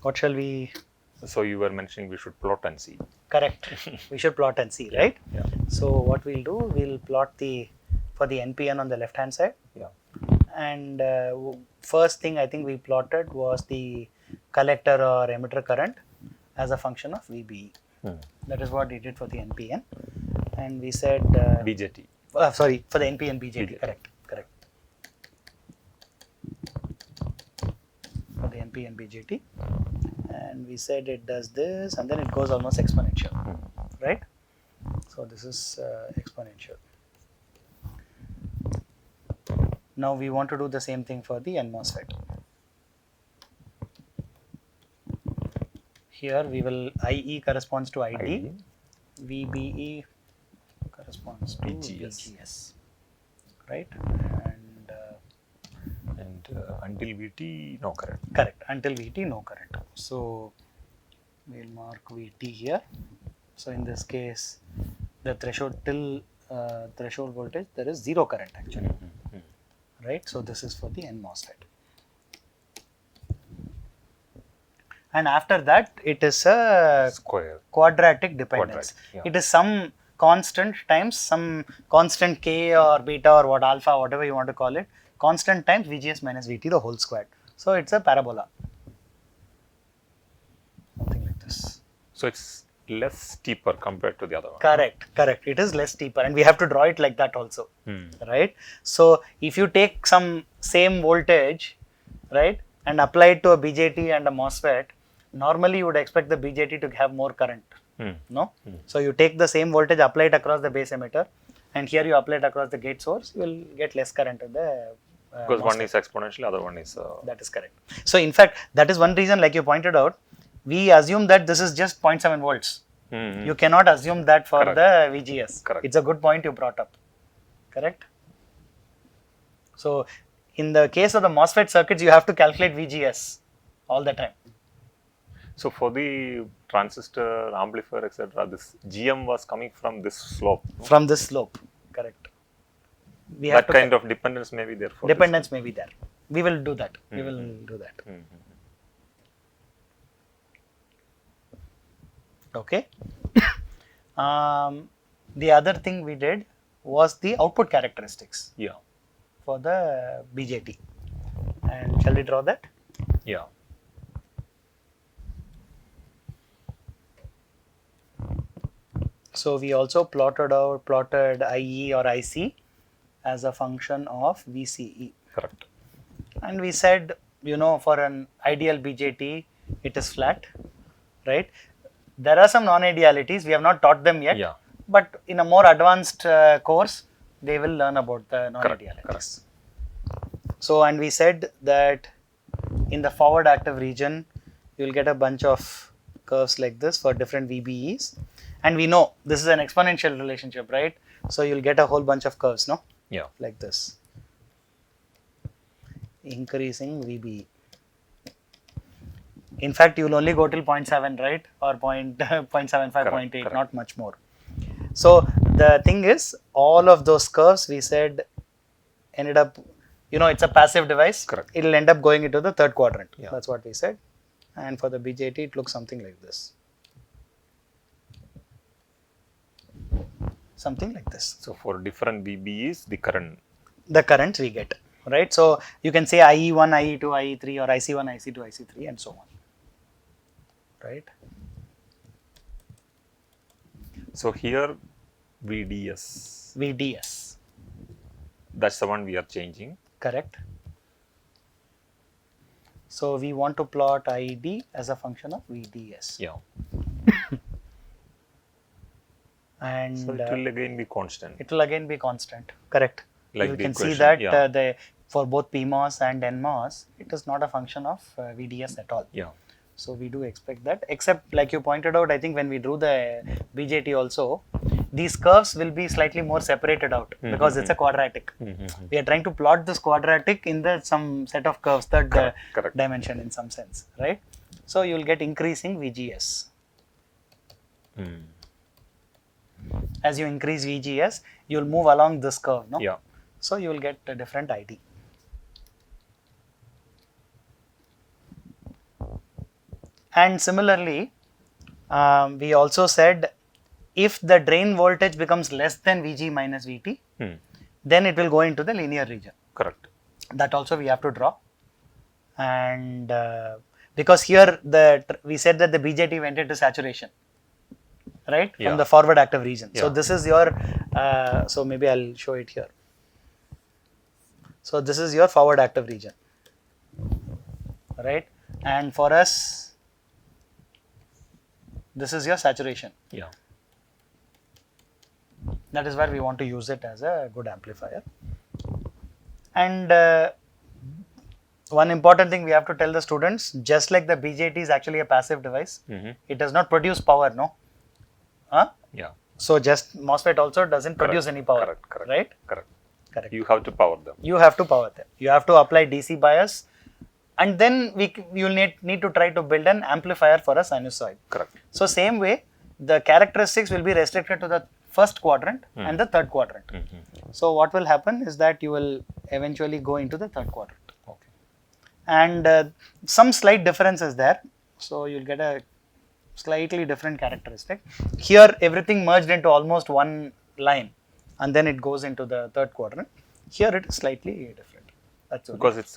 What shall we? So you were mentioning we should plot and see. Correct. We should plot and see, right? Yeah. So what we'll do, we'll plot for the NPN on the left hand side. Yeah. And first thing I think we plotted was the collector or emitter current as a function of VBE. That is what we did for the NPN. And we said BJT. Sorry, for the NPN BJT. Correct. For the NPN BJT. And we said it does this and then it goes almost exponential, right? So this is exponential. Now we want to do the same thing for the N MOSFET. Here we will IE corresponds to ID, VBE corresponds to VGS, right? And until VT, no current. Correct. Until VT, no current. So we'll mark VT here. So in this case, the threshold till threshold voltage, there is zero current actually, right? So this is for the N MOSFET. And after that, it is a quadratic dependence. It is some constant times some constant K or beta or what alpha, whatever you want to call it, constant times VGS minus VT the whole squared. So it's a parabola. Something like this. So it's less steeper compared to the other one. Correct. It is less steeper and we have to draw it like that also, right? So if you take some same voltage, right, and apply it to a BJT and a MOSFET, normally you would expect the BJT to have more current, no? So you take the same voltage, apply it across the base emitter, and here you apply it across the gate source, you will get less current in the because MOSFET. one is exponential, other one is... That is correct. So in fact, that is one reason, like you pointed out, we assume that this is just 0.7 volts. You cannot assume that for the VGS. Correct. It's a good point you brought up. Correct? So in the case of the MOSFET circuits, you have to calculate VGS all the time. So for the transistor, amplifier, etc., this GM was coming from this slope. No? From this slope, correct. We that kind of dependence may be there. For dependence may be there. We will do that. We will do that. Okay. The other thing we did was the output characteristics. Yeah. For the BJT. And shall we draw that? Yeah. So we also plotted IE or IC as a function of VCE. Correct. And we said, you know, for an ideal BJT, it is flat, right? There are some non-idealities. We have not taught them yet. Yeah. But in a more advanced course, they will learn about the non-idealities. Correct. So, and we said that in the forward active region, you will get a bunch of curves like this for different VBEs. And we know this is an exponential relationship, right? So you'll get a whole bunch of curves, no? Yeah. Like this. Increasing VBE. In fact, you will only go till 0.7, right? Or 0.75, 0.8, not much more. So the thing is, all of those curves we said ended up, you know, it's a passive device. Correct. It will end up going into the third quadrant. Yeah. That's what we said. And for the BJT, it looks something like this. Something like this. So for different VBEs, the currents we get, right? So you can say IE1, IE2, IE3 or IC1, IC2, IC3 and so on, right? So here VDS. VDS. That's the one we are changing. Correct. So we want to plot ID as a function of VDS. Yeah. And so it will again be constant. It will again be constant. Correct. Like you can equation, see that yeah. For both PMOS and NMOS, it is not a function of VDS at all. Yeah. So we do expect that, except like you pointed out, I think when we drew the BJT also, these curves will be slightly more separated out because it's a quadratic. We are trying to plot this quadratic in the some set of curves, third dimension in some sense, right? So you will get increasing VGS. As you increase VGS, you will move along this curve, no? Yeah. So you will get a different ID. And similarly, we also said if the drain voltage becomes less than Vg minus Vt, then it will go into the linear region. Correct. That also we have to draw. And because here we said that the BJT went into saturation, right, from the forward active region. So this is your, so maybe I'll show it here. So this is your forward active region, right? And for us, this is your saturation. Yeah. That is where we want to use it as a good amplifier. And one important thing we have to tell the students, just like the BJT is actually a passive device, it does not produce power, no? Huh? Yeah. So just MOSFET also doesn't produce any power, right? Correct. Correct. You have to power them. You have to power them. You have to apply DC bias, and then you'll need to try to build an amplifier for a sinusoid. Correct. So same way, the characteristics will be restricted to the first quadrant and the third quadrant. So what will happen is that you will eventually go into the third quadrant. Okay. And some slight difference is there. So you'll get a slightly different characteristic. Here everything merged into almost one line, and then it goes into the third quadrant. Here it is slightly different. That's because it's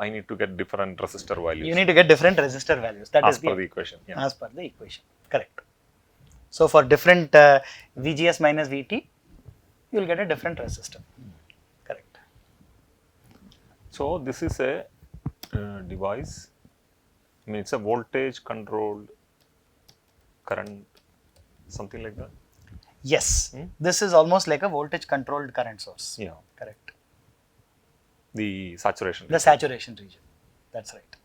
I need to get different resistor values. You need to get different resistor values. That as is per the equation. Yeah. As per the equation. Correct. So for different VGS minus VT, you will get a different resistor. Correct. So this is a device. I mean, it's a voltage controlled current, something like that. Yes. This is almost like a voltage controlled current source. Yeah. Correct. The saturation region. The saturation region. That's right.